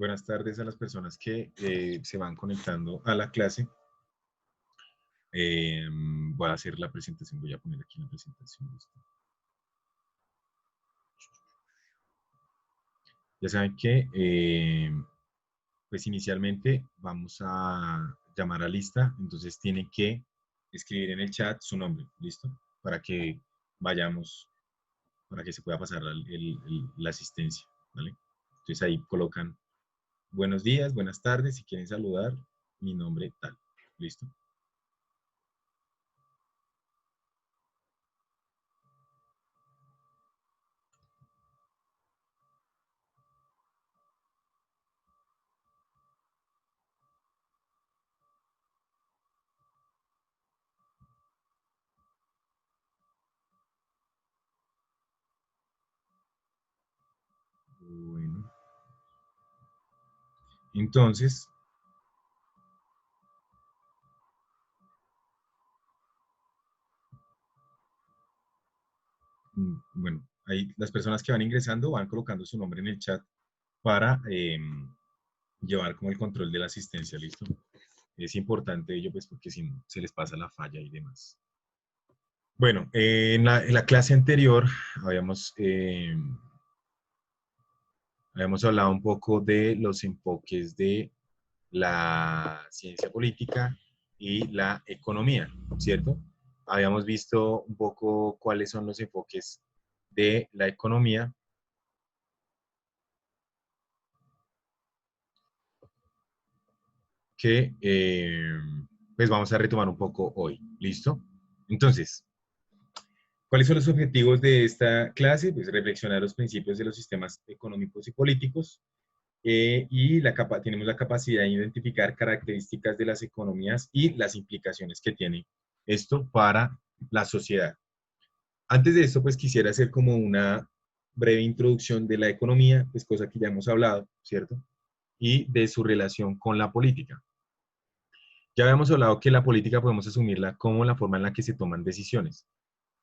Buenas tardes a las personas que se van conectando a la clase. Voy a hacer la presentación, voy a poner aquí la presentación. ¿Listo? Ya saben que, pues inicialmente vamos a llamar a lista, entonces tienen que escribir en el chat su nombre, ¿listo? Para que vayamos, para que se pueda pasar la asistencia, ¿vale? Entonces ahí colocan buenos días, buenas tardes, si quieren saludar, mi nombre tal, ¿listo? Bueno, entonces, bueno, ahí las personas que van ingresando van colocando su nombre en el chat para llevar como el control de la asistencia, ¿listo? Es importante ello, pues, porque si no, se les pasa la falla y demás. Bueno, en la clase anterior habíamos, habíamos hablado un poco de los enfoques de la ciencia política y la economía, ¿cierto? Habíamos visto un poco cuáles son los enfoques de la economía que pues vamos a retomar un poco hoy. ¿Listo? Entonces, ¿cuáles son los objetivos de esta clase? Pues reflexionar los principios de los sistemas económicos y políticos y tenemos la capacidad de identificar características de las economías y las implicaciones que tiene esto para la sociedad. Antes de esto, pues quisiera hacer como una breve introducción de la economía, pues cosa que ya hemos hablado, ¿cierto? Y de su relación con la política. Ya habíamos hablado que la política podemos asumirla como la forma en la que se toman decisiones,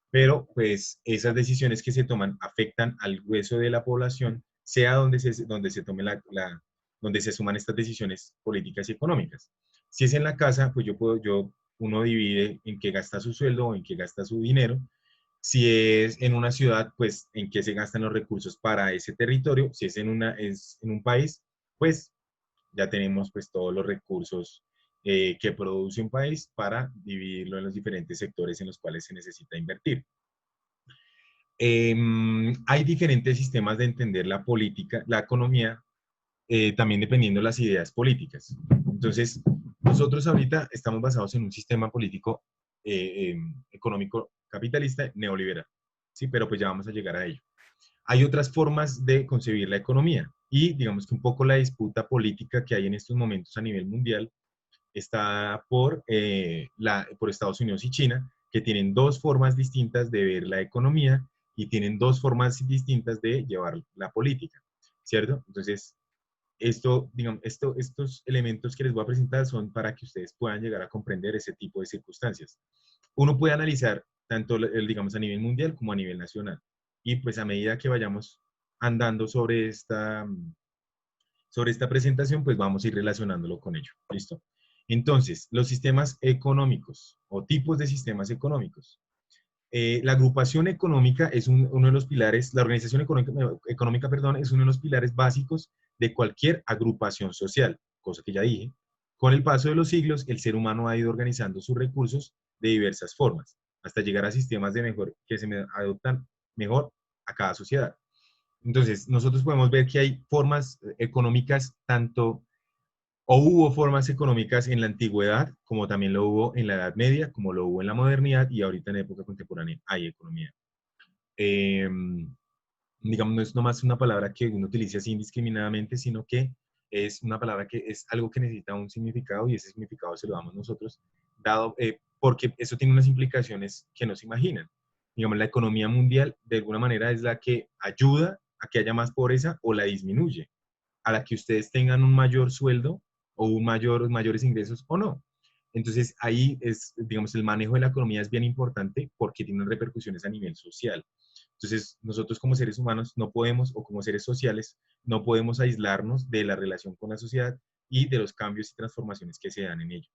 pero pues esas decisiones que se toman afectan al grueso de la población, sea donde se tome donde se suman estas decisiones políticas y económicas. Si es en la casa, pues uno divide en qué gasta su sueldo o en qué gasta su dinero. Si es en una ciudad, pues en qué se gastan los recursos para ese territorio. Si es en un país, pues ya tenemos pues todos los recursos que produce un país para dividirlo en los diferentes sectores en los cuales se necesita invertir. Hay diferentes sistemas de entender la política, la economía, también dependiendo de las ideas políticas. Entonces, nosotros ahorita estamos basados en un sistema político económico capitalista neoliberal, ¿sí? Pero pues ya vamos a llegar a ello. Hay otras formas de concebir la economía y digamos que un poco la disputa política que hay en estos momentos a nivel mundial está por Estados Unidos y China, que tienen dos formas distintas de ver la economía y tienen dos formas distintas de llevar la política, ¿cierto? Entonces, digamos, estos elementos que les voy a presentar son para que ustedes puedan llegar a comprender ese tipo de circunstancias. Uno puede analizar tanto, digamos, a nivel mundial como a nivel nacional. Y pues a medida que vayamos andando sobre esta presentación, pues vamos a ir relacionándolo con ello. ¿Listo? Entonces, los sistemas económicos o tipos de sistemas económicos. La agrupación económica es uno de los pilares, la organización económica, perdón, es uno de los pilares básicos de cualquier agrupación social, cosa que ya dije. Con el paso de los siglos, el ser humano ha ido organizando sus recursos de diversas formas, hasta llegar a sistemas que se adoptan mejor a cada sociedad. Entonces, nosotros podemos ver que hay formas económicas tanto, o hubo formas económicas en la antigüedad, como también lo hubo en la Edad Media, como lo hubo en la modernidad, y ahorita en la época contemporánea hay economía. Eh, digamos, no es nomás una palabra que uno utilice así indiscriminadamente, sino que es una palabra que es algo que necesita un significado y ese significado se lo damos nosotros, porque eso tiene unas implicaciones que no se imaginan. Digamos, la economía mundial de alguna manera es la que ayuda a que haya más pobreza o la disminuye, a la que ustedes tengan un mayor sueldo o mayores ingresos o no. Entonces ahí es, digamos, el manejo de la economía es bien importante porque tiene repercusiones a nivel social. Entonces, nosotros como seres humanos no podemos, o como seres sociales, no podemos aislarnos de la relación con la sociedad y de los cambios y transformaciones que se dan en ello.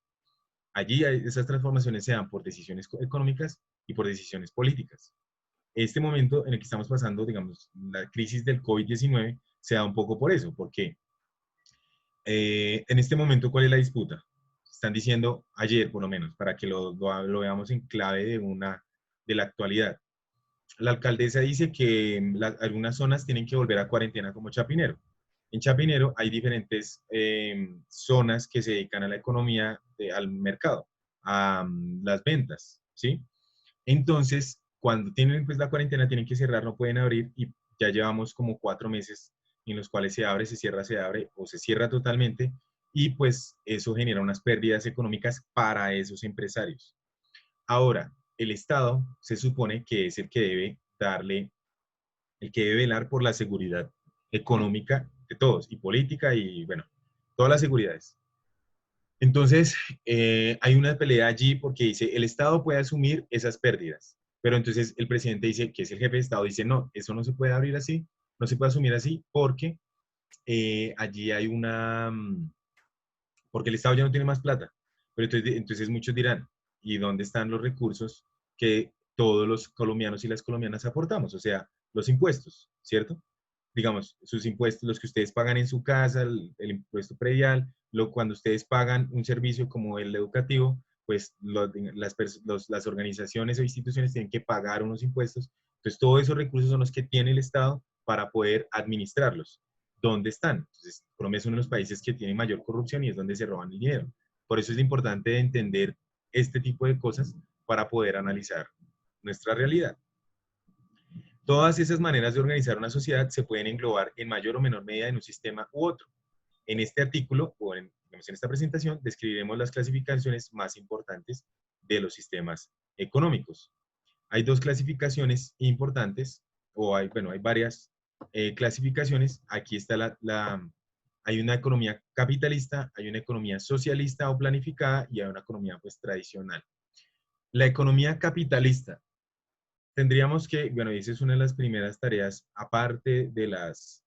Esas transformaciones se dan por decisiones económicas y por decisiones políticas. Este momento en el que estamos pasando, digamos, la crisis del COVID-19, se da un poco por eso, porque en este momento, ¿cuál es la disputa? Están diciendo ayer, por lo menos, para que lo veamos en clave de la actualidad. La alcaldesa dice que algunas zonas tienen que volver a cuarentena como Chapinero. En Chapinero hay diferentes zonas que se dedican a la economía, al mercado, a las ventas, ¿sí? Entonces, cuando tienen pues la cuarentena, tienen que cerrar, no pueden abrir y ya llevamos como 4 meses en los cuales se abre o se cierra totalmente y pues eso genera unas pérdidas económicas para esos empresarios. Ahora, el Estado se supone que es el que debe el que debe velar por la seguridad económica de todos y política y bueno, todas las seguridades. Entonces, hay una pelea allí porque dice, el Estado puede asumir esas pérdidas, pero entonces el presidente dice, que es el jefe de Estado, dice, no, eso no se puede abrir así, no se puede asumir así porque allí hay porque el Estado ya no tiene más plata. Pero entonces muchos dirán, ¿y dónde están los recursos que todos los colombianos y las colombianas aportamos? O sea, los impuestos, ¿cierto? Digamos, sus impuestos, los que ustedes pagan en su casa, el impuesto predial, cuando ustedes pagan un servicio como el educativo, pues las organizaciones o instituciones tienen que pagar unos impuestos. Entonces, todos esos recursos son los que tiene el Estado para poder administrarlos. ¿Dónde están? Entonces, Colombia es uno de los países que tiene mayor corrupción y es donde se roban el dinero. Por eso es importante entender este tipo de cosas para poder analizar nuestra realidad. Todas esas maneras de organizar una sociedad se pueden englobar en mayor o menor medida en un sistema u otro. En este artículo, o en esta presentación, describiremos las clasificaciones más importantes de los sistemas económicos. Hay dos clasificaciones importantes, bueno, hay varias clasificaciones. Aquí está hay una economía capitalista, hay una economía socialista o planificada y hay una economía pues tradicional. La economía capitalista, tendríamos que, bueno, esa es una de las primeras tareas, aparte de las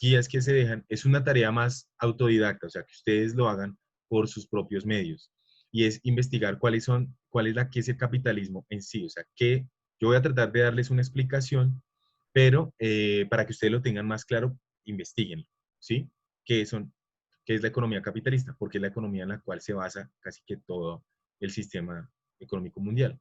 guías que se dejan, es una tarea más autodidacta, o sea, que ustedes lo hagan por sus propios medios. Y es investigar qué es el capitalismo en sí, o sea, yo voy a tratar de darles una explicación, pero para que ustedes lo tengan más claro, investiguenlo, ¿sí? ¿Qué son, qué es la economía capitalista? Porque es la economía en la cual se basa casi que todo el sistema económico mundial.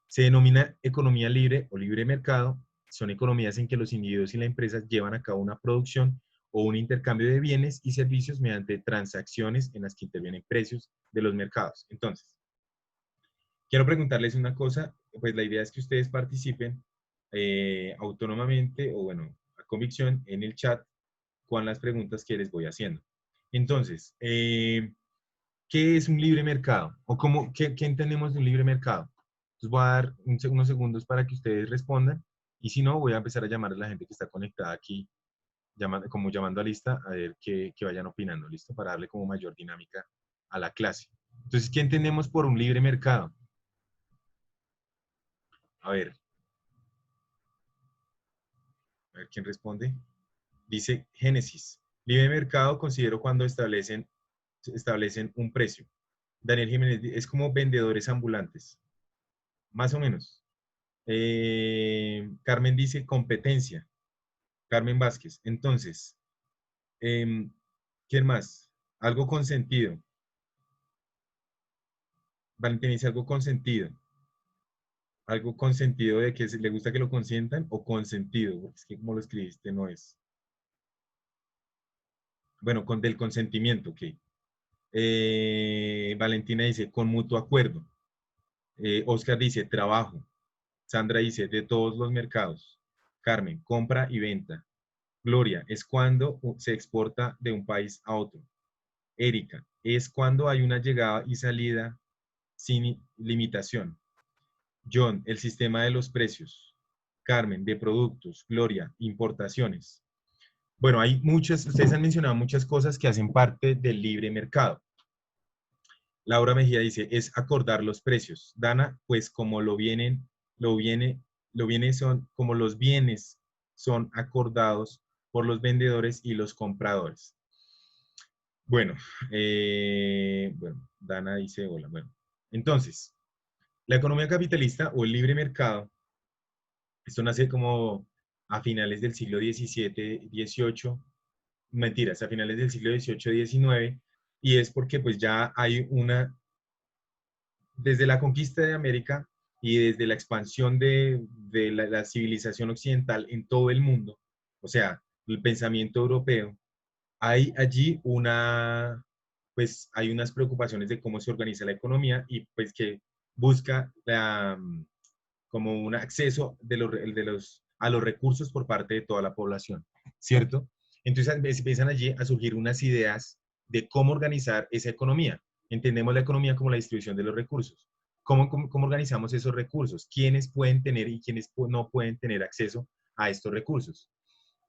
Se denomina economía libre o libre mercado. Son economías en que los individuos y las empresas llevan a cabo una producción o un intercambio de bienes y servicios mediante transacciones en las que intervienen precios de los mercados. Entonces, quiero preguntarles una cosa, pues la idea es que ustedes participen autónomamente o bueno, a convicción en el chat con las preguntas que les voy haciendo. Entonces, ¿qué es un libre mercado? ¿O qué entendemos de un libre mercado? Entonces voy a dar unos segundos para que ustedes respondan y si no, voy a empezar a llamar a la gente que está conectada aquí, como llamando a lista, a ver que vayan opinando, ¿listo? Para darle como mayor dinámica a la clase. Entonces, ¿qué entendemos por un libre mercado? A ver quién responde. Dice Génesis, libre mercado considero cuando establecen un precio. Daniel Jiménez, es como vendedores ambulantes, más o menos. Carmen dice competencia. Carmen Vázquez. Entonces, ¿quién más? Algo con sentido. Valentina dice algo con sentido. Algo con sentido de que le gusta que lo consientan o con sentido, porque es que como lo escribiste no es. Bueno, del consentimiento, ok. Valentina dice con mutuo acuerdo. Oscar dice trabajo. Sandra dice de todos los mercados. Carmen, compra y venta. Gloria, es cuando se exporta de un país a otro. Erika, es cuando hay una llegada y salida sin limitación. John, el sistema de los precios. Carmen, de productos. Gloria, importaciones. Bueno, ustedes han mencionado muchas cosas que hacen parte del libre mercado. Laura Mejía dice, es acordar los precios. Dana, pues como lo vienen Los bienes, los bienes son como los bienes son acordados por los vendedores y los compradores. Bueno, bueno, Dana dice hola. Bueno, entonces, la economía capitalista o el libre mercado, esto nace como a finales del siglo XVII, XVIII, mentiras, a finales del siglo XVIII, XIX, y es porque pues ya hay desde la conquista de América y desde la expansión de la civilización occidental en todo el mundo, o sea, el pensamiento europeo, hay allí pues hay unas preocupaciones de cómo se organiza la economía y pues que busca como un acceso a los recursos por parte de toda la población, ¿cierto? Entonces empiezan allí a surgir unas ideas de cómo organizar esa economía. Entendemos la economía como la distribución de los recursos. ¿Cómo organizamos esos recursos? ¿Quiénes pueden tener y quiénes no pueden tener acceso a estos recursos?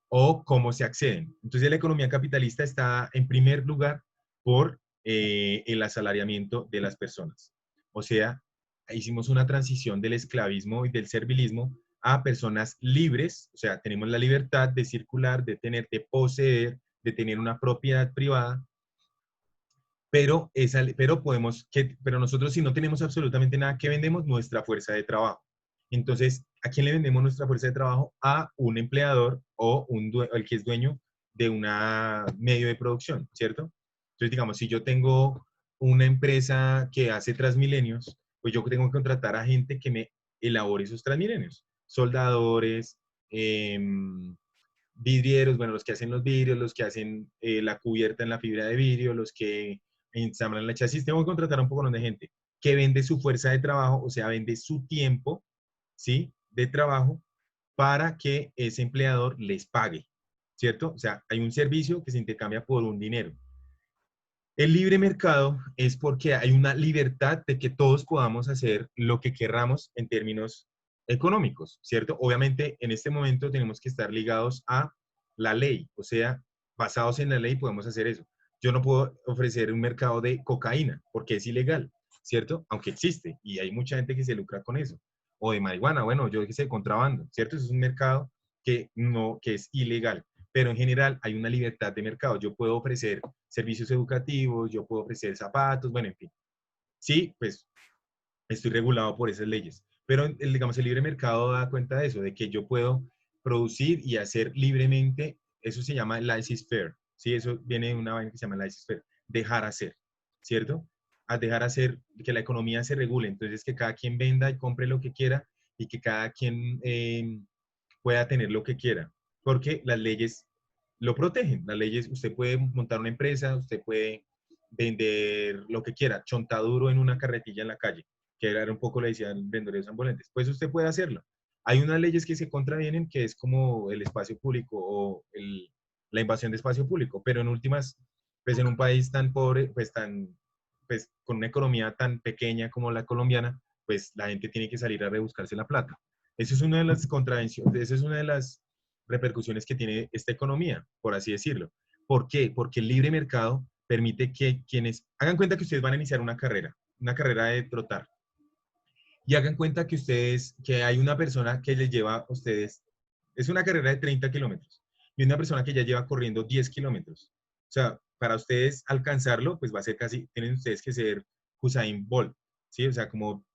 ¿O cómo se acceden? Entonces la economía capitalista está en primer lugar por el asalariamiento de las personas. O sea, hicimos una transición del esclavismo y del servilismo a personas libres, o sea, tenemos la libertad de circular, de tener, de poseer, de tener una propiedad privada, pero nosotros si no tenemos absolutamente nada, ¿qué vendemos? Nuestra fuerza de trabajo. Entonces, ¿a quién le vendemos nuestra fuerza de trabajo? A un empleador o el que es dueño de un medio de producción, ¿cierto? Entonces, digamos, si yo tengo una empresa que hace Transmilenios, pues yo tengo que contratar a gente que me elabore esos Transmilenios, soldadores, vidrieros, bueno, los que hacen los vidrios, los que hacen la cubierta en la fibra de vidrio, los que ensamblan la chasis. Tengo que contratar a un poco de gente que vende su fuerza de trabajo, o sea, vende su tiempo, ¿sí? De trabajo para que ese empleador les pague, ¿cierto? O sea, hay un servicio que se intercambia por un dinero. El libre mercado es porque hay una libertad de que todos podamos hacer lo que querramos en términos económicos, ¿cierto? Obviamente, en este momento tenemos que estar ligados a la ley, o sea, basados en la ley podemos hacer eso. Yo no puedo ofrecer un mercado de cocaína porque es ilegal, ¿cierto? Aunque existe y hay mucha gente que se lucra con eso. O de marihuana, bueno, yo que sé, contrabando, ¿cierto? Eso es un mercado que es ilegal, pero en general hay una libertad de mercado. Yo puedo ofrecer servicios educativos, yo puedo ofrecer zapatos, bueno, en fin. Sí, pues estoy regulado por esas leyes. Pero, digamos, el libre mercado da cuenta de eso, de que yo puedo producir y hacer libremente, eso se llama laissez-faire, ¿sí? Eso viene de una vaina que se llama laissez-faire, dejar hacer, ¿cierto? A dejar hacer, que la economía se regule, entonces que cada quien venda y compre lo que quiera y que cada quien pueda tener lo que quiera, porque las leyes lo protegen. Las leyes, usted puede montar una empresa, usted puede vender lo que quiera, chontaduro en una carretilla en la calle, que era un poco le decían vendedores ambulantes. Pues usted puede hacerlo. Hay unas leyes que se contravienen, que es como el espacio público o la invasión de espacio público, pero en últimas, pues en un país tan pobre, pues con una economía tan pequeña como la colombiana, pues la gente tiene que salir a rebuscarse la plata. Eso es una de las contravenciones, esa es una de las repercusiones que tiene esta economía, por así decirlo. ¿Por qué? Porque el libre mercado permite que quienes hagan cuenta que ustedes van a iniciar una carrera de trotar, y hagan cuenta que que hay una persona que les lleva a ustedes, es una carrera de 30 kilómetros, y una persona que ya lleva corriendo 10 kilómetros. O sea, para ustedes alcanzarlo, pues va a ser tienen ustedes que ser Usain Bolt, ¿sí? O sea, como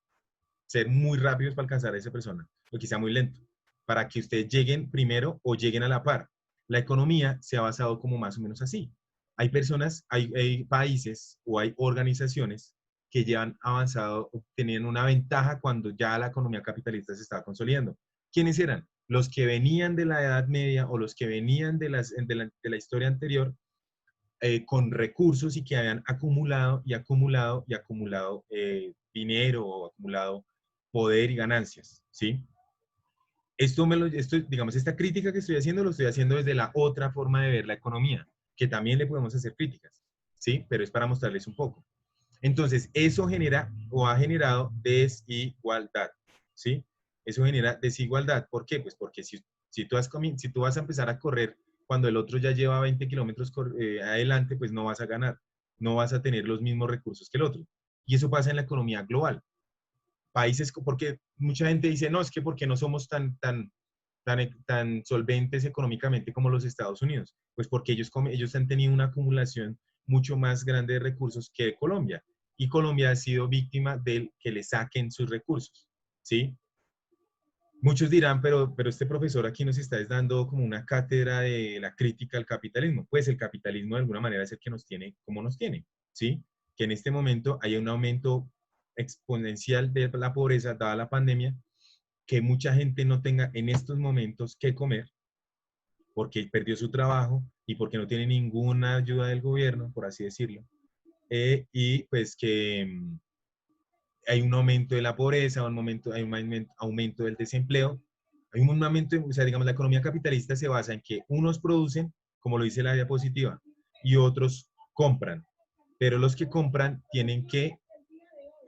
ser muy rápidos para alcanzar a esa persona, o quizá muy lento, para que ustedes lleguen primero o lleguen a la par. La economía se ha basado como más o menos así. Hay personas, hay países o hay organizaciones que ya han avanzado, tenían una ventaja cuando ya la economía capitalista se estaba consolidando. ¿Quiénes eran? Los que venían de la Edad Media o los que venían de la historia anterior con recursos y que habían acumulado y acumulado y acumulado dinero o acumulado poder y ganancias, ¿sí? Digamos, esta crítica que estoy haciendo, lo estoy haciendo desde la otra forma de ver la economía, que también le podemos hacer críticas, ¿sí? Pero es para mostrarles un poco. Entonces, eso genera o ha generado desigualdad, ¿sí? Eso genera desigualdad. ¿Por qué? Pues porque si tú vas a empezar a correr cuando el otro ya lleva 20 kilómetros adelante, pues no vas a ganar, no vas a tener los mismos recursos que el otro. Y eso pasa en la economía global. Porque mucha gente dice, no, es que porque no somos tan solventes económicamente como los Estados Unidos. Pues porque ellos han tenido una acumulación mucho más grande de recursos que Colombia. Y Colombia ha sido víctima del que le saquen sus recursos, ¿sí? Muchos dirán, pero este profesor aquí nos está dando como una cátedra de la crítica al capitalismo. Pues el capitalismo de alguna manera es el que nos tiene como nos tiene, ¿sí? Que en este momento hay un aumento exponencial de la pobreza dada la pandemia, que mucha gente no tenga en estos momentos qué comer porque perdió su trabajo y porque no tiene ninguna ayuda del gobierno, por así decirlo, y pues que hay un aumento de la pobreza, hay un aumento del desempleo, hay un aumento, o sea, digamos, la economía capitalista se basa en que unos producen, como lo dice la diapositiva, y otros compran, pero los que compran tienen que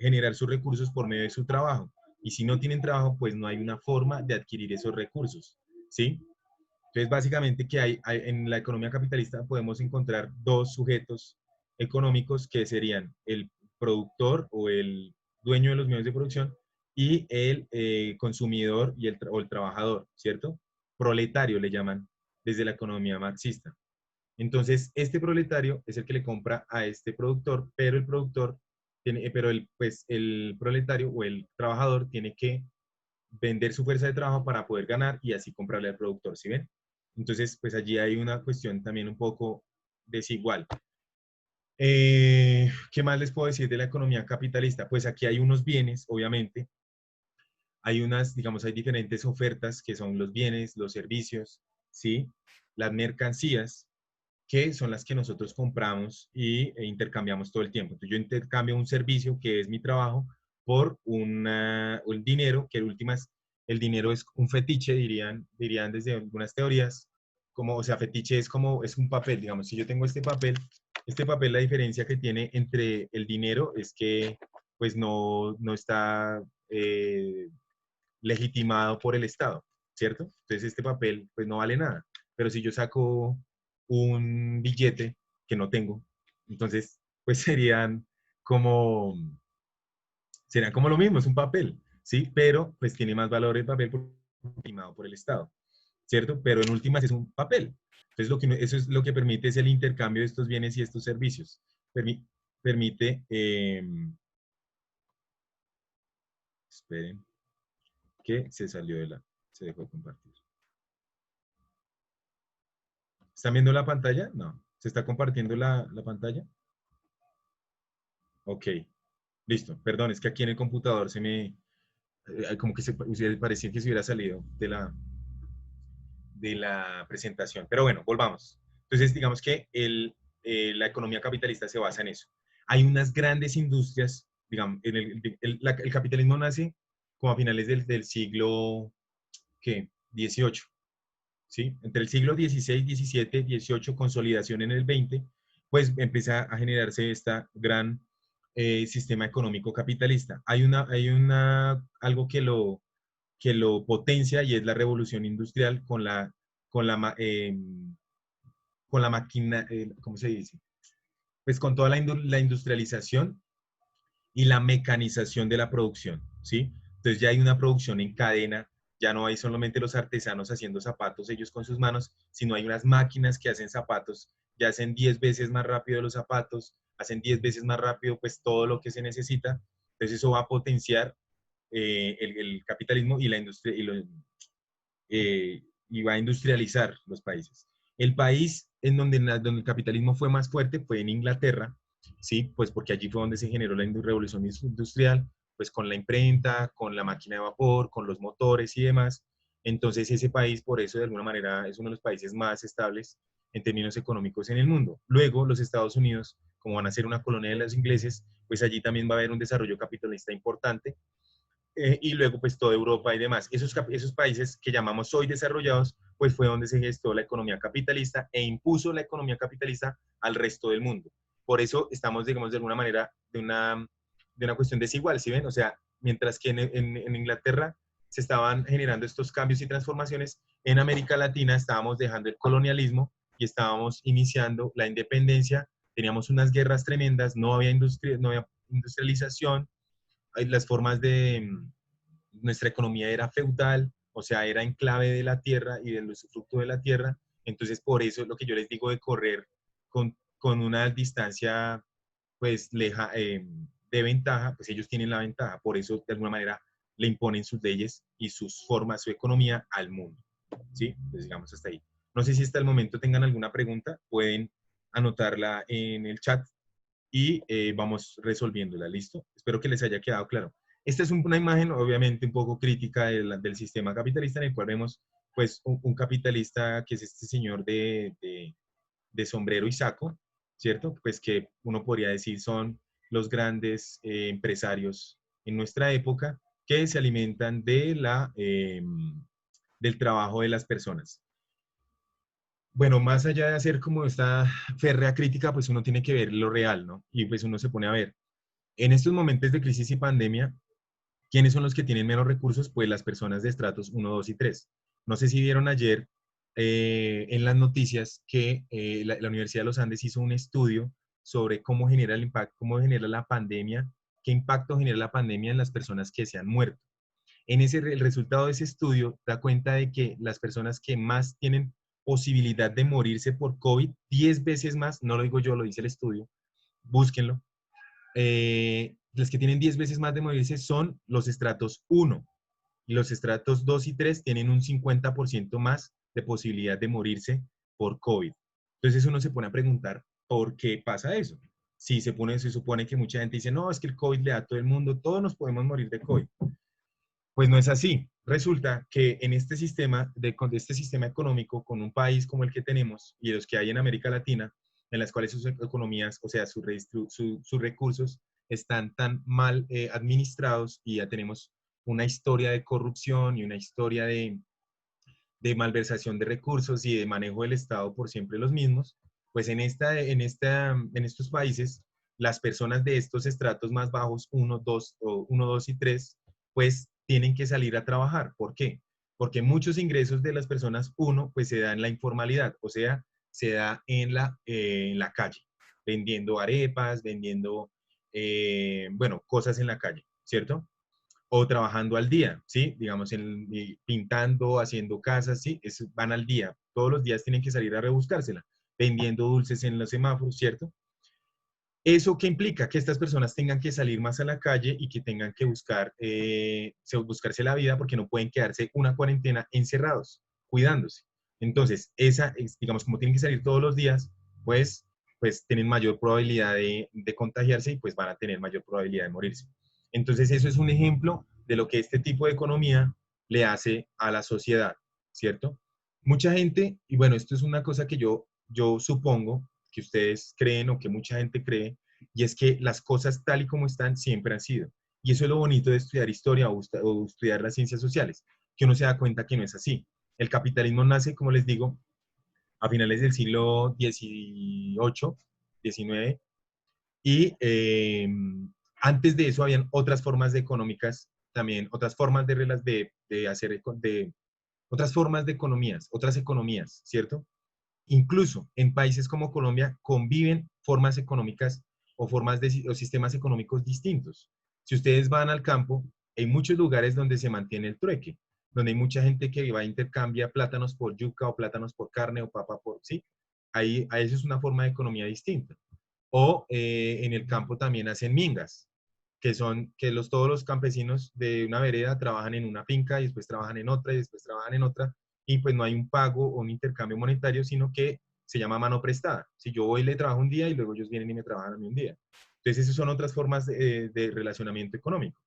generar sus recursos por medio de su trabajo, y si no tienen trabajo, pues no hay una forma de adquirir esos recursos, ¿sí? Entonces, básicamente que en la economía capitalista podemos encontrar dos sujetos económicos que serían el productor o el dueño de los medios de producción y el consumidor o el trabajador, ¿cierto? Proletario le llaman desde la economía marxista. Entonces, este proletario es el que le compra a este productor, pero el productor tiene, pero pues, el proletario o el trabajador tiene que vender su fuerza de trabajo para poder ganar y así comprarle al productor, ¿sí ven? Entonces, pues allí hay una cuestión también un poco desigual. ¿Qué más les puedo decir de la economía capitalista? Pues aquí hay unos bienes, obviamente. Hay unas, digamos, hay diferentes ofertas que son los bienes, los servicios, ¿sí? Las mercancías, que son las que nosotros compramos e intercambiamos todo el tiempo. Entonces yo intercambio un servicio que es mi trabajo por un dinero, que en últimas el dinero es un fetiche, dirían desde algunas teorías, como, o sea, fetiche es como, es un papel, digamos, si yo tengo este papel la diferencia que tiene entre el dinero es que pues no está legitimado por el Estado, ¿cierto? Entonces este papel pues no vale nada. Pero si yo saco un billete que no tengo, entonces pues serían como lo mismo, es un papel, ¿sí? Pero pues tiene más valor el papel legitimado por el Estado, ¿cierto? Pero en últimas es un papel. Entonces eso es lo que permite es el intercambio de estos bienes y estos servicios. Permite, esperen, que se dejó de compartir. ¿Están viendo la pantalla? No. ¿Se está compartiendo la pantalla? Ok, listo. Perdón, es que aquí en el computador como que parecía que se hubiera salido de la presentación. Pero bueno, volvamos. Entonces, digamos que la economía capitalista se basa en eso. Hay unas grandes industrias, digamos, el capitalismo nace como a finales del siglo, ¿qué? 18. ¿Sí? Entre el siglo XVI, XVII, XVIII, consolidación en el XX, pues empieza a generarse esta gran sistema económico capitalista. Algo que lo potencia y es la revolución industrial con la máquina, ¿cómo se dice? Pues con toda la industrialización y la mecanización de la producción, ¿sí? Entonces ya hay una producción en cadena, ya no hay solamente los artesanos haciendo zapatos ellos con sus manos, sino hay unas máquinas que hacen zapatos, ya hacen 10 veces más rápido los zapatos, hacen 10 veces más rápido pues todo lo que se necesita, entonces eso va a potenciar el capitalismo y la industria y va a industrializar los países. El país en donde el capitalismo fue más fuerte fue en Inglaterra, ¿sí? Pues porque allí fue donde se generó la revolución industrial, pues con la imprenta, con la máquina de vapor, con los motores y demás. Entonces ese país, por eso de alguna manera, es uno de los países más estables en términos económicos en el mundo. Luego los Estados Unidos, como van a ser una colonia de los ingleses, pues allí también va a haber un desarrollo capitalista importante y luego pues toda Europa y demás. Esos países que llamamos hoy desarrollados, pues fue donde se gestó la economía capitalista e impuso la economía capitalista al resto del mundo. Por eso estamos, digamos, de alguna manera de una cuestión desigual, ¿sí ven? O sea, mientras que en Inglaterra se estaban generando estos cambios y transformaciones, en América Latina estábamos dejando el colonialismo y estábamos iniciando la independencia, teníamos unas guerras tremendas, no había industrialización, las formas nuestra economía era feudal, o sea, era en clave de la tierra y del usufructo de la tierra. Entonces, por eso es lo que yo les digo de correr con una distancia, pues, de ventaja, pues ellos tienen la ventaja. Por eso, de alguna manera, le imponen sus leyes y sus formas, su economía al mundo. ¿Sí? Pues digamos hasta ahí. No sé si hasta el momento tengan alguna pregunta, pueden anotarla en el chat y vamos resolviéndola, ¿listo? Espero que les haya quedado claro. Esta es una imagen obviamente un poco crítica del sistema capitalista en el cual vemos pues un capitalista que es este señor de sombrero y saco, ¿cierto? Pues que uno podría decir son los grandes empresarios en nuestra época que se alimentan del trabajo de las personas. Bueno, más allá de hacer como esta férrea crítica, pues uno tiene que ver lo real, ¿no? Y pues uno se pone a ver. En estos momentos de crisis y pandemia, ¿quiénes son los que tienen menos recursos? Pues las personas de estratos 1, 2 y 3. No sé si vieron ayer en las noticias que la Universidad de los Andes hizo un estudio sobre cómo genera el impacto, cómo genera la pandemia, qué impacto genera la pandemia en las personas que se han muerto. El resultado de ese estudio da cuenta de que las personas que más tienen posibilidad de morirse por COVID, 10 veces más, no lo digo yo, lo dice el estudio, búsquenlo, los que tienen 10 veces más de morirse son los estratos 1 y los estratos 2 y 3 tienen un 50% más de posibilidad de morirse por COVID. Entonces uno se pone a preguntar, ¿por qué pasa eso? Si se supone que mucha gente dice, no, es que el COVID le da a todo el mundo, todos nos podemos morir de COVID. Pues no es así. Resulta que en este sistema económico, con un país como el que tenemos y los que hay en América Latina, en las cuales sus economías, o sea, sus recursos están tan mal administrados y ya tenemos una historia de corrupción y una historia de malversación de recursos y de manejo del Estado por siempre los mismos, pues en estos países, las personas de estos estratos más bajos, 1, 2 y 3, pues tienen que salir a trabajar. ¿Por qué? Porque muchos ingresos de las personas 1, pues se da en la informalidad, o sea, se da en la calle, vendiendo arepas, vendiendo, bueno, cosas en la calle, ¿cierto? O trabajando al día, ¿sí? Digamos, pintando, haciendo casas, ¿sí? Van al día. Todos los días tienen que salir a rebuscársela, vendiendo dulces en los semáforos, ¿cierto? ¿Eso qué implica? Que estas personas tengan que salir más a la calle y que tengan que buscarse la vida porque no pueden quedarse una cuarentena encerrados, cuidándose. Entonces, digamos, como tienen que salir todos los días, pues tienen mayor probabilidad de contagiarse y pues van a tener mayor probabilidad de morirse. Entonces, eso es un ejemplo de lo que este tipo de economía le hace a la sociedad, ¿cierto? Mucha gente, y bueno, esto es una cosa que yo supongo que ustedes creen o que mucha gente cree, y es que las cosas tal y como están siempre han sido. Y eso es lo bonito de estudiar historia o estudiar las ciencias sociales, que uno se da cuenta que no es así. El capitalismo nace, como les digo, a finales del siglo XVIII, XIX, y antes de eso habían otras formas de económicas, también otras formas otras formas de economías, otras economías, ¿cierto? Incluso en países como Colombia conviven formas económicas o sistemas económicos distintos. Si ustedes van al campo, hay muchos lugares donde se mantiene el trueque, donde hay mucha gente que va a intercambia plátanos por yuca o plátanos por carne o papa por, ¿sí? Ahí eso es una forma de economía distinta. O en el campo también hacen mingas, que son que todos los campesinos de una vereda trabajan en una finca y después trabajan en otra y después trabajan en otra y pues no hay un pago o un intercambio monetario, sino que se llama mano prestada. Si yo voy y le trabajo un día y luego ellos vienen y me trabajan a mí un día. Entonces, esas son otras formas de relacionamiento económico.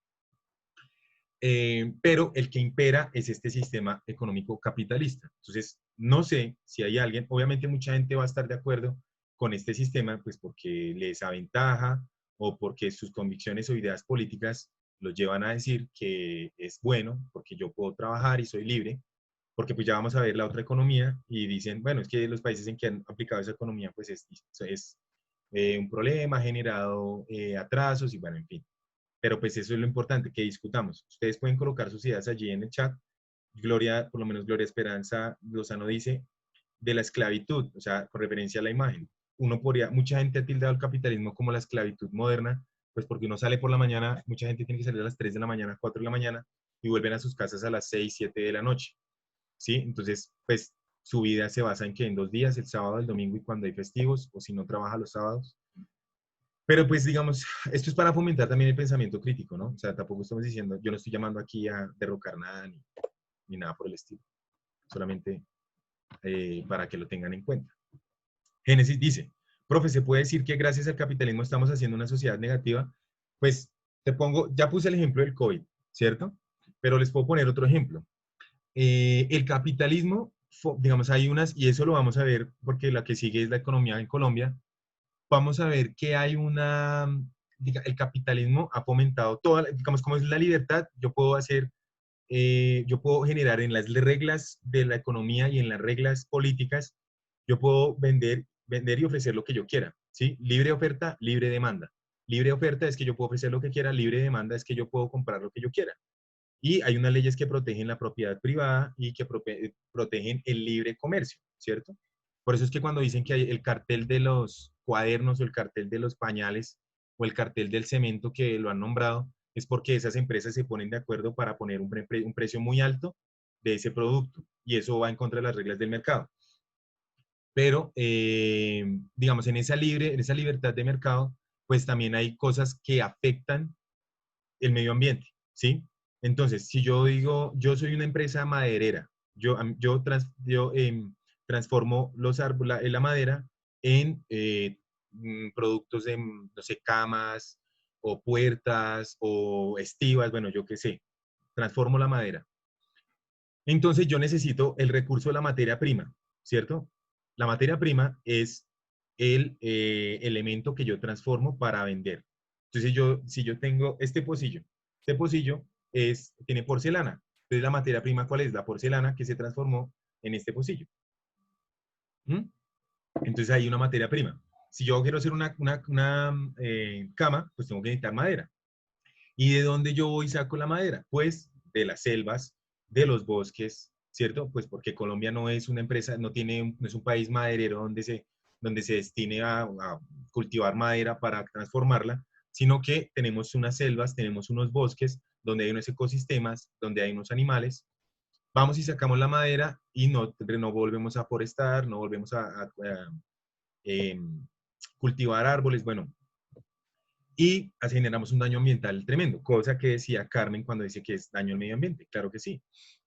Pero el que impera es este sistema económico capitalista. Entonces, no sé si hay alguien, obviamente mucha gente va a estar de acuerdo con este sistema, pues porque les aventaja o porque sus convicciones o ideas políticas los llevan a decir que es bueno, porque yo puedo trabajar y soy libre, porque pues ya vamos a ver la otra economía y dicen, bueno, es que los países en que han aplicado esa economía, pues es un problema, ha generado atrasos y bueno, en fin. Pero pues eso es lo importante, que discutamos. Ustedes pueden colocar sus ideas allí en el chat. Gloria, por lo menos Gloria Esperanza Lozano dice, de la esclavitud, o sea, con referencia a la imagen. Mucha gente ha tildado el capitalismo como la esclavitud moderna, pues porque uno sale por la mañana, mucha gente tiene que salir a las 3 de la mañana, 4 de la mañana, y vuelven a sus casas a las 6, 7 de la noche, ¿sí? Entonces, pues su vida se basa en que en 2 días, el sábado, el domingo y cuando hay festivos, o si no trabaja los sábados. Pero pues digamos, esto es para fomentar también el pensamiento crítico, ¿no? O sea, tampoco estamos diciendo, yo no estoy llamando aquí a derrocar nada ni nada por el estilo, solamente para que lo tengan en cuenta. Génesis dice, profe, ¿se puede decir que gracias al capitalismo estamos haciendo una sociedad negativa? Pues te pongo, ya puse el ejemplo del COVID, ¿cierto? Pero les puedo poner otro ejemplo. El capitalismo, digamos, hay unas, y eso lo vamos a ver porque la que sigue es la economía en Colombia, vamos a ver que hay una, el capitalismo ha fomentado toda, digamos, como es la libertad, yo puedo generar en las reglas de la economía y en las reglas políticas, yo puedo vender y ofrecer lo que yo quiera, ¿sí? Libre oferta, libre demanda. Libre oferta es que yo puedo ofrecer lo que quiera, libre demanda es que yo puedo comprar lo que yo quiera. Y hay unas leyes que protegen la propiedad privada y que protegen el libre comercio, ¿cierto? Por eso es que cuando dicen que hay el cartel de los cuadernos o el cartel de los pañales o el cartel del cemento que lo han nombrado, es porque esas empresas se ponen de acuerdo para poner un precio muy alto de ese producto y eso va en contra de las reglas del mercado. Pero, digamos, en esa libertad de mercado, pues también hay cosas que afectan el medio ambiente, ¿sí? Entonces, si yo digo, yo soy una empresa maderera, yo transformo los árboles, la madera en productos de, no sé, camas o puertas o estivas, bueno, yo qué sé, transformo la madera. Entonces yo necesito el recurso de la materia prima, ¿cierto? La materia prima es el elemento que yo transformo para vender. Entonces si yo tengo este pocillo tiene porcelana. Entonces la materia prima, ¿cuál es? La porcelana que se transformó en este pocillo. ¿Mm? Entonces hay una materia prima. Si yo quiero hacer una cama, pues tengo que necesitar madera. ¿Y de dónde yo voy y saco la madera? Pues de las selvas, de los bosques, ¿cierto? Pues porque Colombia no es una empresa, no es un país maderero donde se destine a cultivar madera para transformarla, sino que tenemos unas selvas, tenemos unos bosques donde hay unos ecosistemas, donde hay unos animales. Vamos y sacamos la madera y no volvemos a forestar, no volvemos a em, cultivar árboles, bueno, y así generamos un daño ambiental tremendo, cosa que decía Carmen cuando dice que es daño al medio ambiente. Claro que sí.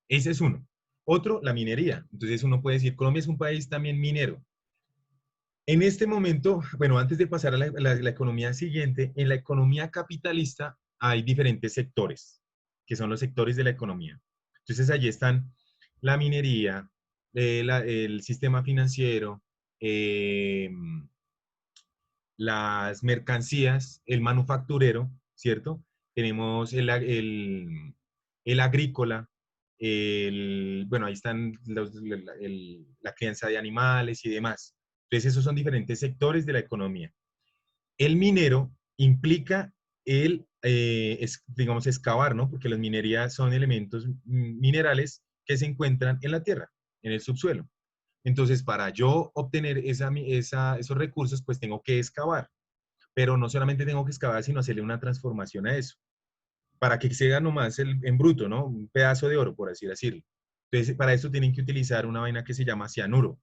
Ese es uno. Otro, la minería. Entonces uno puede decir, Colombia es un país también minero. En este momento, bueno, antes de pasar a la economía siguiente, en la economía capitalista hay diferentes sectores, que son los sectores de la economía. Entonces allí están la minería, el sistema financiero, eh, las mercancías, el manufacturero, ¿cierto? Tenemos el agrícola, bueno, ahí están la crianza de animales y demás. Entonces, esos son diferentes sectores de la economía. El minero implica digamos, excavar, ¿no? Porque las minerías son elementos minerales que se encuentran en la tierra, en el subsuelo. Entonces, para yo obtener esos recursos, pues tengo que excavar. Pero no solamente tengo que excavar, sino hacerle una transformación a eso. Para que se haga nomás en bruto, ¿no? Un pedazo de oro, por así decirlo. Entonces, para eso tienen que utilizar una vaina que se llama cianuro,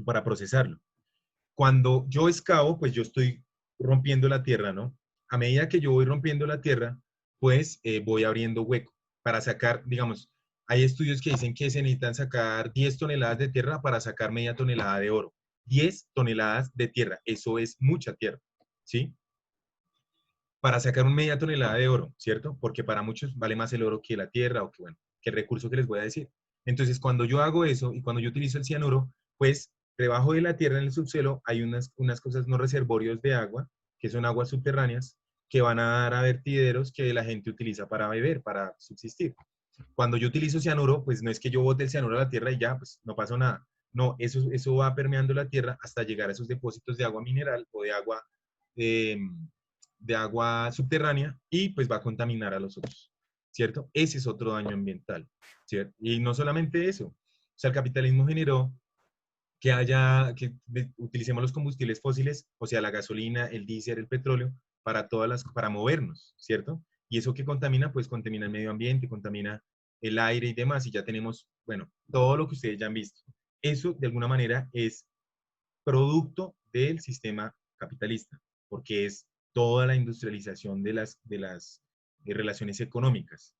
para procesarlo. Cuando yo excavo, pues yo estoy rompiendo la tierra, ¿no? A medida que yo voy rompiendo la tierra, pues voy abriendo hueco para sacar, digamos, hay estudios que dicen que se necesitan sacar 10 toneladas de tierra para sacar media tonelada de oro. 10 toneladas de tierra, eso es mucha tierra, ¿sí? Para sacar una media tonelada de oro, ¿cierto? Porque para muchos vale más el oro que la tierra o que, bueno, que el recurso que les voy a decir. Entonces, cuando yo hago eso y cuando yo utilizo el cianuro, pues debajo de la tierra en el subsuelo hay unas cosas, unos reservorios de agua, que son aguas subterráneas, que van a dar a vertideros que la gente utiliza para beber, para subsistir. Cuando yo utilizo cianuro, pues no es que yo bote el cianuro a la tierra y ya, pues no pasó nada. No, eso va permeando la tierra hasta llegar a esos depósitos de agua mineral o eh, de agua subterránea y pues va a contaminar a los otros, ¿cierto? Ese es otro daño ambiental, ¿cierto? Y no solamente eso, o sea, el capitalismo generó que utilicemos los combustibles fósiles, o sea, la gasolina, el diésel, el petróleo, para movernos, ¿cierto? Y eso que contamina, pues contamina el medio ambiente, contamina el aire y demás, y ya tenemos, bueno, todo lo que ustedes ya han visto. Eso, de alguna manera, es producto del sistema capitalista, porque es toda la industrialización de las relaciones económicas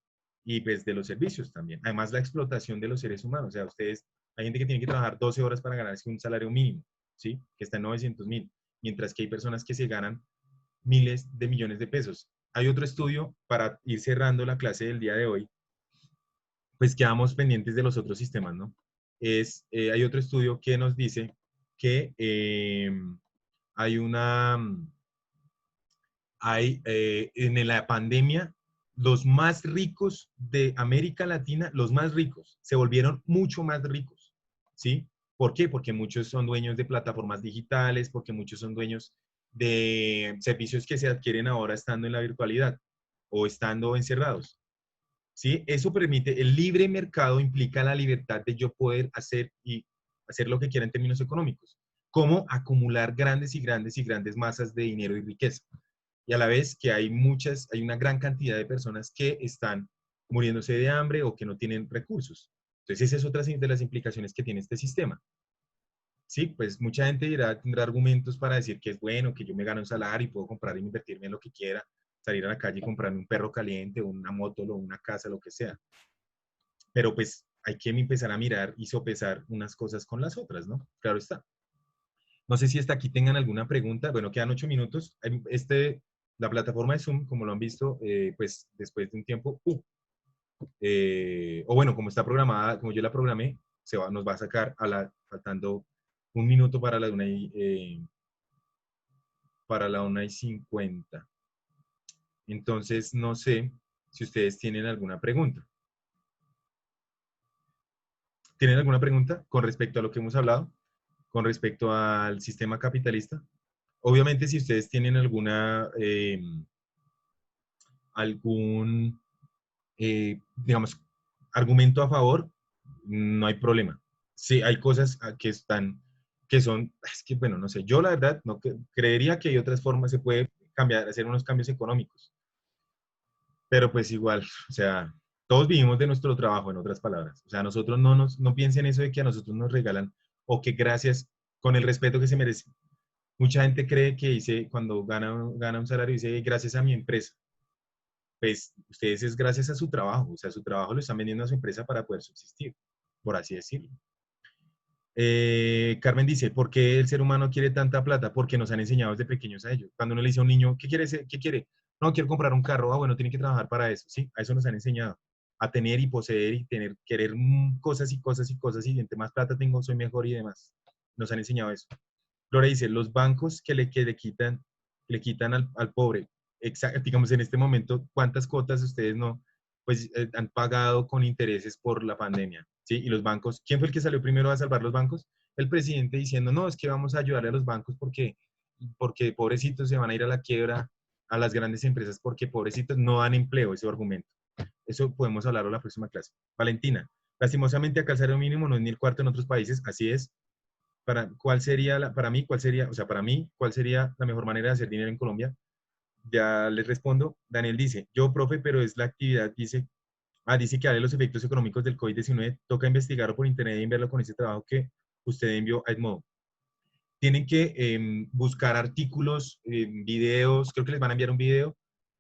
y pues de los servicios también. Además, la explotación de los seres humanos. O sea, ustedes, hay gente que tiene que trabajar 12 horas para ganarse un salario mínimo, ¿sí? Que está en 900.000, mientras que hay personas que se ganan miles de millones de pesos. Hay otro estudio, para ir cerrando la clase del día de hoy, pues quedamos pendientes de los otros sistemas, ¿no? Hay otro estudio que nos dice que hay una, en la pandemia, los más ricos de América Latina, los más ricos, se volvieron mucho más ricos, ¿sí? ¿Por qué? Porque muchos son dueños de plataformas digitales, porque muchos son dueños de servicios que se adquieren ahora estando en la virtualidad o estando encerrados. ¿Sí? Eso permite, el libre mercado implica la libertad de yo poder hacer y hacer lo que quiera en términos económicos, como acumular grandes y grandes y grandes masas de dinero y riqueza. Y a la vez que hay una gran cantidad de personas que están muriéndose de hambre o que no tienen recursos. Entonces, esa es otra de las implicaciones que tiene este sistema. Sí, pues mucha gente tendrá argumentos para decir que es bueno, que yo me gano un salario y puedo comprar e invertirme en lo que quiera, salir a la calle y comprarme un perro caliente, o una moto, o una casa, lo que sea. Pero pues hay que empezar a mirar y sopesar unas cosas con las otras, ¿no? Claro está. No sé si hasta aquí tengan alguna pregunta. Bueno, quedan 8 minutos. La plataforma de Zoom, como lo han visto, pues después de un tiempo, o bueno, como está programada, como yo la programé, nos va a sacar faltando un minuto para la 1:50. Entonces, no sé si ustedes tienen alguna pregunta. ¿Tienen alguna pregunta con respecto a lo que hemos hablado? Con respecto al sistema capitalista. Obviamente, si ustedes tienen algún, digamos, argumento a favor, no hay problema. Sí, hay cosas que son, es que, bueno, no sé, yo la verdad no creería que hay otras formas, se puede cambiar, hacer unos cambios económicos, pero pues igual, o sea, todos vivimos de nuestro trabajo, en otras palabras. O sea, nosotros no piensen eso de que a nosotros nos regalan o que gracias, con el respeto que se merece. Mucha gente cree que dice, cuando gana un salario, dice, gracias a mi empresa. Pues ustedes es gracias a su trabajo, o sea, su trabajo lo están vendiendo a su empresa para poder subsistir, por así decirlo. Carmen dice, ¿por qué el ser humano quiere tanta plata? Porque nos han enseñado desde pequeños a ellos. Cuando uno le dice a un niño, ¿qué quiere ser? ¿Qué quiere? No, quiero comprar un carro. Ah, bueno, tiene que trabajar para eso. Sí, a eso nos han enseñado. A tener y poseer y querer cosas y cosas y cosas. Y entre más plata tengo, soy mejor y demás. Nos han enseñado eso. Flora dice, los bancos que le quitan al pobre, digamos en este momento, ¿cuántas cuotas ustedes no pues han pagado con intereses por la pandemia? ¿Sí? Y los bancos, ¿quién fue el que salió primero a salvar los bancos? El presidente diciendo, no, es que vamos a ayudarle a los bancos porque pobrecitos se van a ir a la quiebra, a las grandes empresas porque pobrecitos no dan empleo, ese argumento. Eso podemos hablarlo en la próxima clase. Valentina, lastimosamente acá el salario mínimo no es ni el cuarto en otros países, así es. ¿Cuál sería la mejor manera de hacer dinero en Colombia? Ya les respondo. Daniel dice, yo, profe, pero es la actividad, dice que haré los efectos económicos del COVID-19, toca investigarlo por internet y verlo con ese trabajo que usted envió a Edmodo. Tienen que buscar artículos, videos, creo que les van a enviar un video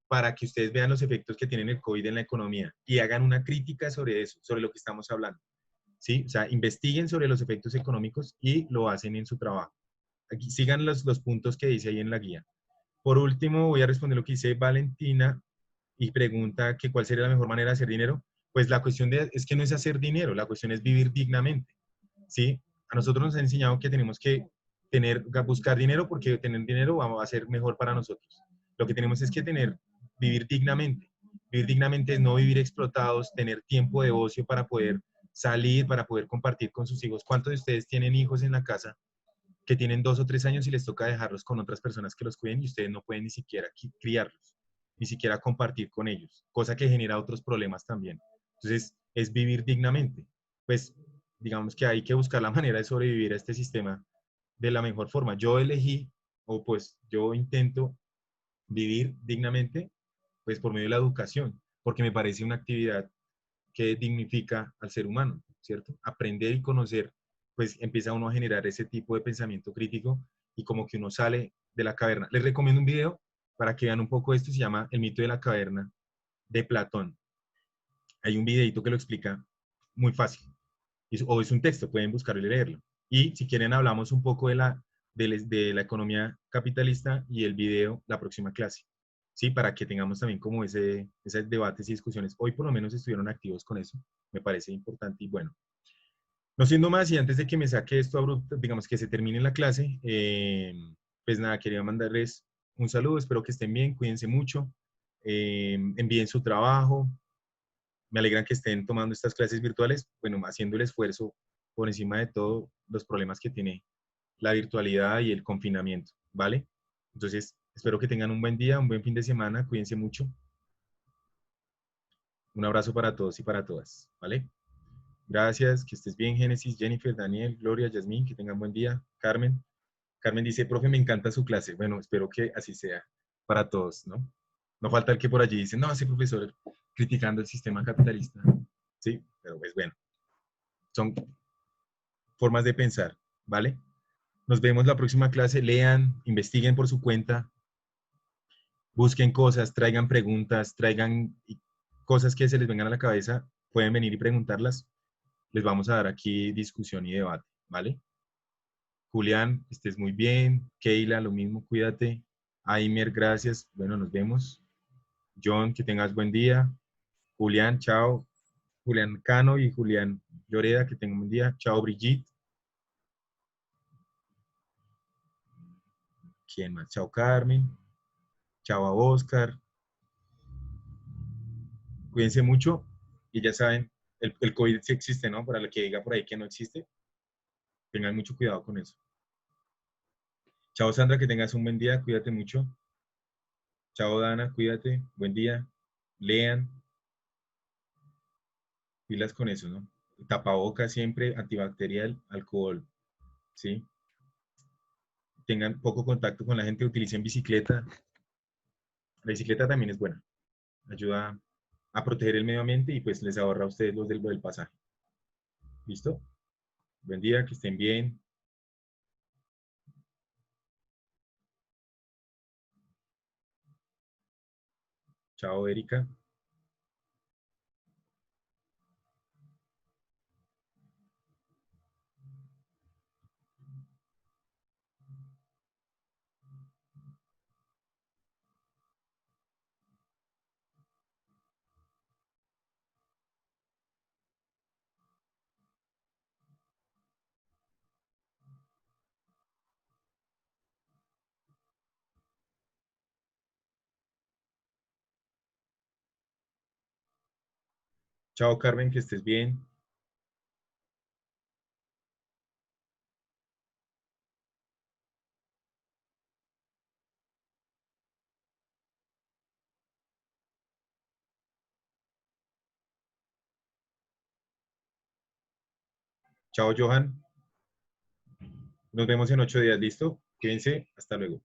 para que ustedes vean los efectos que tiene el COVID en la economía y hagan una crítica sobre eso, sobre lo que estamos hablando. ¿Sí? O sea, investiguen sobre los efectos económicos y lo hacen en su trabajo. Aquí sigan los puntos que dice ahí en la guía. Por último, voy a responder lo que dice Valentina y pregunta que cuál sería la mejor manera de hacer dinero. Pues la cuestión es que no es hacer dinero, la cuestión es vivir dignamente. ¿Sí? A nosotros nos han enseñado que tenemos que buscar dinero porque tener dinero va a ser mejor para nosotros. Lo que tenemos es que vivir dignamente. Vivir dignamente es no vivir explotados, tener tiempo de ocio para poder salir, para poder compartir con sus hijos. ¿Cuántos de ustedes tienen hijos en la casa que tienen 2 o 3 años y les toca dejarlos con otras personas que los cuiden y ustedes no pueden ni siquiera criarlos, ni siquiera compartir con ellos, cosa que genera otros problemas también? Entonces, es vivir dignamente. Pues, digamos que hay que buscar la manera de sobrevivir a este sistema de la mejor forma. Yo elegí, o pues yo intento vivir dignamente Pues por medio de la educación, porque me parece una actividad que dignifica al ser humano, ¿cierto? Aprender y conocer, pues empieza uno a generar ese tipo de pensamiento crítico y como que uno sale de la caverna. Les recomiendo un video para que vean un poco esto, se llama El mito de la caverna de Platón. Hay un videito que lo explica muy fácil, o es un texto, pueden buscarlo y leerlo. Y si quieren hablamos un poco de la economía capitalista y el video la próxima clase, ¿sí? Para que tengamos también como ese debates y discusiones. Hoy por lo menos estuvieron activos con eso, me parece importante y bueno. No siendo más, y antes de que me saque esto abrupto, digamos que se termine la clase, pues nada, quería mandarles un saludo, espero que estén bien, cuídense mucho, envíen su trabajo, me alegran que estén tomando estas clases virtuales, bueno, haciendo el esfuerzo por encima de todo los problemas que tiene la virtualidad y el confinamiento, ¿vale? Entonces, espero que tengan un buen día, un buen fin de semana, cuídense mucho. Un abrazo para todos y para todas, ¿vale? Gracias, que estés bien, Génesis, Jennifer, Daniel, Gloria, Yasmín, que tengan buen día. Carmen. Carmen dice, profe, me encanta su clase. Bueno, espero que así sea para todos, ¿no? No falta el que por allí dice, no, ese profesor criticando el sistema capitalista. Sí, pero pues bueno, son formas de pensar, ¿vale? Nos vemos la próxima clase. Lean, investiguen por su cuenta, busquen cosas, traigan preguntas, traigan cosas que se les vengan a la cabeza, pueden venir y preguntarlas. Les vamos a dar aquí discusión y debate, ¿vale? Julián, estés muy bien. Keila, lo mismo, cuídate. Aimer, gracias. Bueno, nos vemos. John, que tengas buen día. Julián, chao. Julián Cano y Julián Lloreda, que tengan buen día. Chao, Brigitte. ¿Quién más? Chao, Carmen. Chao a Oscar. Cuídense mucho y ya saben, el COVID sí existe, ¿no? Para el que diga por ahí que no existe, tengan mucho cuidado con eso. Chao, Sandra, que tengas un buen día. Cuídate mucho. Chao, Dana, cuídate. Buen día. Lean, pilas con eso, ¿no? Tapabocas siempre, antibacterial, alcohol, ¿sí? Tengan poco contacto con la gente, utilicen bicicleta. La bicicleta también es buena, ayuda a proteger el medio ambiente y pues les ahorra a ustedes lo del pasaje. ¿Listo? Buen día, que estén bien. Chao, Erika. Chao, Carmen, que estés bien. Chao, Johan. Nos vemos en 8 días, ¿listo? Cuídense, hasta luego.